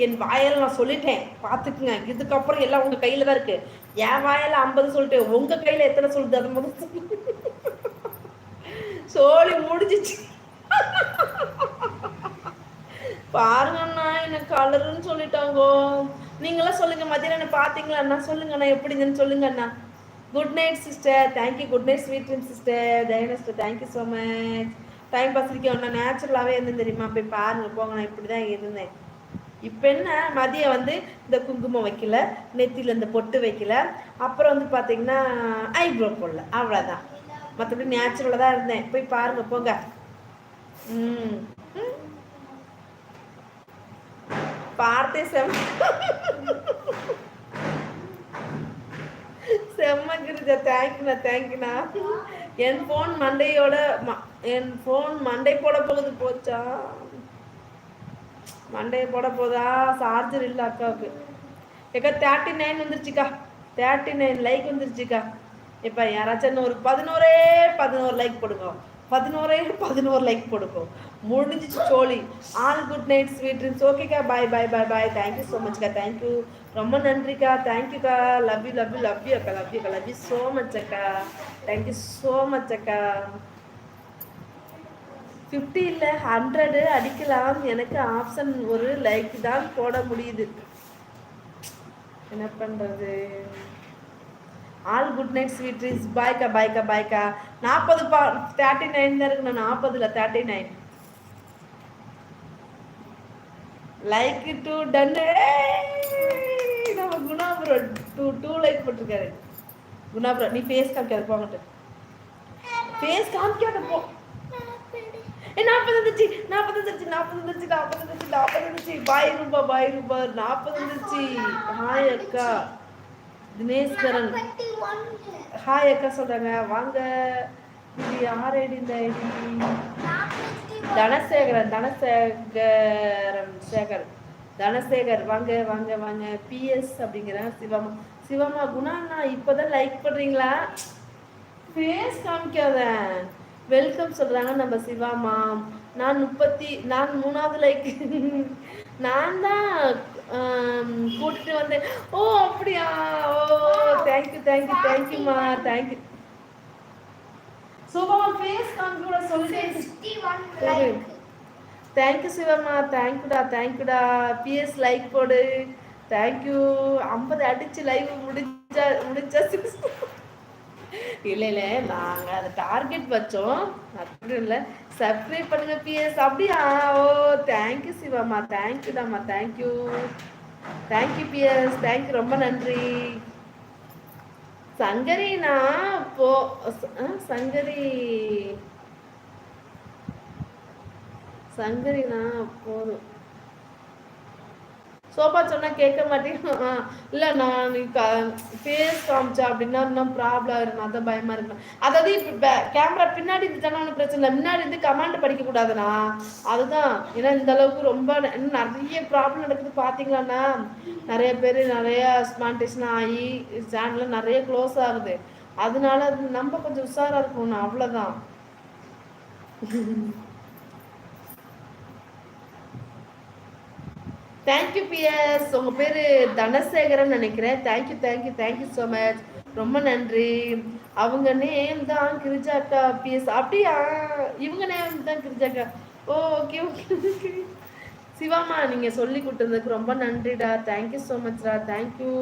என் வாயால் நான் சொல்லிட்டேன், பார்த்துக்குங்க. இதுக்கப்புறம் எல்லாம் உங்கள் கையில் தான் இருக்குது. என் வாயால் 50 சொல்லிட்டு உங்கள் கையில் எத்தனை சொல்லுது அதை முடிச்சு சோழி முடிஞ்சிச்சு. பாருங்கண்ணா என்ன கலருன்னு சொல்லிட்டாங்கோ. நீங்களாம் சொல்லுங்க, மதியானம் என்ன பார்த்தீங்களா அண்ணா? சொல்லுங்க அண்ணா எப்படிங்கன்னு சொல்லுங்க அண்ணா. Good night sister, thank you. Good night sweet dream sister. Dayana sister thank you so much. Time pass இருக்கேன் ஒன்றா நேச்சுரலாகவே இருந்தேன் தெரியுமா? போய் பாருங்க போங்க, நான் இப்படி தான் இருந்தேன். இப்போ என்ன மதியம் வந்து இந்த குங்குமம் வைக்கல, நெத்தியில் இந்த பொட்டு வைக்கல, அப்புறம் வந்து பார்த்தீங்கன்னா ஐப்ரோ போடல, அவ்வளோதான். மற்றபடி நேச்சுரலாக தான் இருந்தேன். போய் பாருங்க போங்க. பார்த்தே செம்மகிருஜா தேங்க்யூண்ணா தேங்க்யூண்ணா. என் ஃபோன் மண்டையோட என் ஃபோன் மண்டை போட போகுது. போச்சா மண்டையை போட போதா? சார்ஜர் இல்லை அக்காவுக்கு. ஏக்கா 39 வந்துருச்சுக்கா, 39 லைக் வந்துருச்சுக்கா. இப்போ யாராச்சும் ஒரு 11 லைக் போடுங்க, 11 லைக் போடுங்க. முடிஞ்சிச்சு சோழி. All good night sweet dreams. ஓகேக்கா, bye bye bye bye. Thank you so மச்க்கா, தேங்க்யூ, ரொம்ப நன்றிக்கா, தேங்க்யூக்கா. Love you love you love you அக்கா, லவ் யூ அக்கா, லவ் யூ ஸோ மச் அக்கா, தேங்க்யூ ஸோ மச் அக்கா. 50 இல்லை 100 அடிக்கலாம். எனக்கு ஆப்ஷன் ஒரு லைக் தான் போட முடியுது, என்ன பண்ணுறது? All good night sweet dreams. பாய்க்கா பாய்க்கா பாய்க்கா. 40 39 தான் இருக்குண்ணா, 40 39 லைக் டு டன். நம்ம குணாபுரம் 2 லைக் போட்டிருக்காரு. குணாபுரம் நீ ஃபேஸ் காமிக்காத, போங்கட்டு ஃபேஸ் காமிக்காத போ. 40 வந்துச்சு, 40 வந்துச்சு, 40 வந்துச்சு, 40 வந்துச்சு, 40 வந்துச்சு. பாய் ரூபா, பாய் ரூபா. 40 வந்துச்சு. ஹாய் அக்கா. தினேஷ்கரன் ஹாய் அக்கா சொல்றாங்க. வாங்க. இது யார் ஐடி? இந்த ஐடி தனசேகரன், தனசேகர். வாங்க வாங்க வாங்க. பிஎஸ் அப்படிங்கிறாங்க. சிவமா, சிவமா குணாண்ணா இப்போதான் லைக் பண்ணுறீங்களா? ஃபேஸ் காமிக்காத. வெல்கம் சொல்கிறாங்க நம்ம சிவாமா. நான் 3வது லைக் நான் தான் கூட்டிட்டு வந்தேன். ஓ அப்படியா? ஓ தேங்க்யூ தேங்க்யூ தேங்க்யூமா, தேங்க்யூ. சுபமா ஃபேஸ் காமிக்க சொல்லிட்டேன். தேங்க்யூ சிவமா, தேங்க்யூடா தேங்க்யூடா. பிஎஸ் லைக் போடு, தேங்க்யூ. 50 அடிச்சு லைவ் முடிச்சா இல்லை இல்லை, நாங்கள் அதை டார்கெட் வச்சோம், அப்படி இல்லை. சப்ஸ்கிரைப் பண்ணுங்க பிஎஸ். அப்படியா? ஓ தேங்க்யூ சிவாமா, தேங்க்யூடாமா, தேங்க்யூ தேங்க்யூ பிஎஸ், தேங்க்யூ, ரொம்ப நன்றி. சங்கரினா போ சங்கரினா போதும். சோபா சொன்னா கேட்க மாட்டேங்க. இல்லை நான் ஃபேஸ் காமிச்சா அப்படின்னா இன்னும் ப்ராப்ளம் இருக்கும், அதான் பயமா இருக்கணும். அதாவது இப்போ கேமரா பின்னாடி இருந்துச்சானா ஒன்றும் பிரச்சனை இல்லை, முன்னாடி இருந்து கமெண்ட் படிக்க கூடாதுண்ணா, அதுதான். ஏன்னா இந்த அளவுக்கு ரொம்ப நிறைய ப்ராப்ளம் நடக்குது பார்த்தீங்களாண்ணா. நிறைய பேர் நிறைய ஸ்மான்டேஷன் ஆகி சேனலில் நிறைய க்ளோஸ் ஆகுது. அதனால நம்ம கொஞ்சம் உஷாராக இருக்கணும், அவ்வளோதான். Thank you PS. உங்கள் பேர் தனசேகரன் நினைக்கிறேன். Thank you thank you thank you so much, ரொம்ப நன்றி. அவங்க நேம் தான் கிரிஜாக்கா பிஎஸ். அப்படியா? இவங்க நேம் தான் கிரிஜாக்கா. ஓ ஓகே ஓகே. சிவாமா நீங்கள் சொல்லி கொடுத்ததுக்கு ரொம்ப நன்றிடா, தேங்க்யூ ஸோ மச்டா, தேங்க்யூ.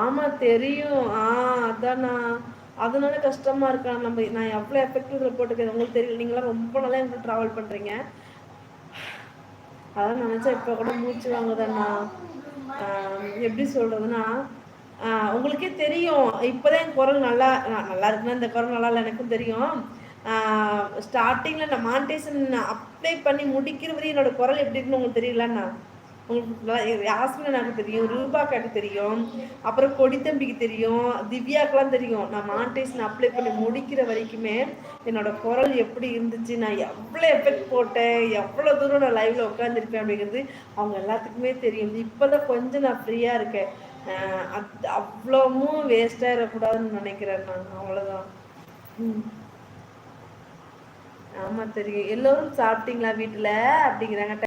ஆமாம் தெரியும். அதாண்ணா, அதனால கஷ்டமாக இருக்கா. நான் எவ்வளோ எஃபெக்டிவ் போட்டுக்கிறேன் உங்களுக்கு தெரியல. நீங்களாம் ரொம்ப நாளாக எங்களுக்கு ட்ராவல் பண்ணுறீங்க, அதான் நினச்சா இப்போ கூட மூச்சு வாங்குதாண்ணா. எப்படி சொல்கிறதுன்னா, உங்களுக்கே தெரியும் இப்போதான் என் குரல் நல்லா இருக்குன்னா இந்த குரல் நல்லா இல்லை எனக்கும் தெரியும். ஸ்டார்டிங்கில் நான் மானிட்டேஷன் அப்ளை பண்ணி முடிக்கிற வரையும் என்னோடய குரல் எப்படி இருக்குன்னு உங்களுக்கு தெரியலண்ணா. உங்களுக்கு யாஸ்மின் எனக்கு தெரியும், ரூபாக்காக்கு தெரியும், அப்புறம் கொடித்தம்பிக்கு தெரியும், திவ்யாக்கெலாம் தெரியும். நான் மானிட்டேஷன் அப்ளை பண்ணி முடிக்கிற வரைக்குமே என்னோட குரல் எப்படி இருந்துச்சு, நான் எவ்வளோ எஃபெக்ட் போட்டேன், எவ்வளோ தூரம் நான் லைவில் உட்காந்துருப்பேன் அப்படிங்கிறது அவங்க எல்லாத்துக்குமே தெரியும். இப்போ தான் கொஞ்சம் நான் ஃப்ரீயாக இருக்கேன். அது அவ்வளோவும் வேஸ்ட்டாக இருக்கக்கூடாதுன்னு நினைக்கிறேன் நான், அவ்வளோதான். ஆமாம் தெரியும். எல்லோரும் சாப்பிட்டீங்களா வீட்டில் அப்படிங்கிறாங்க.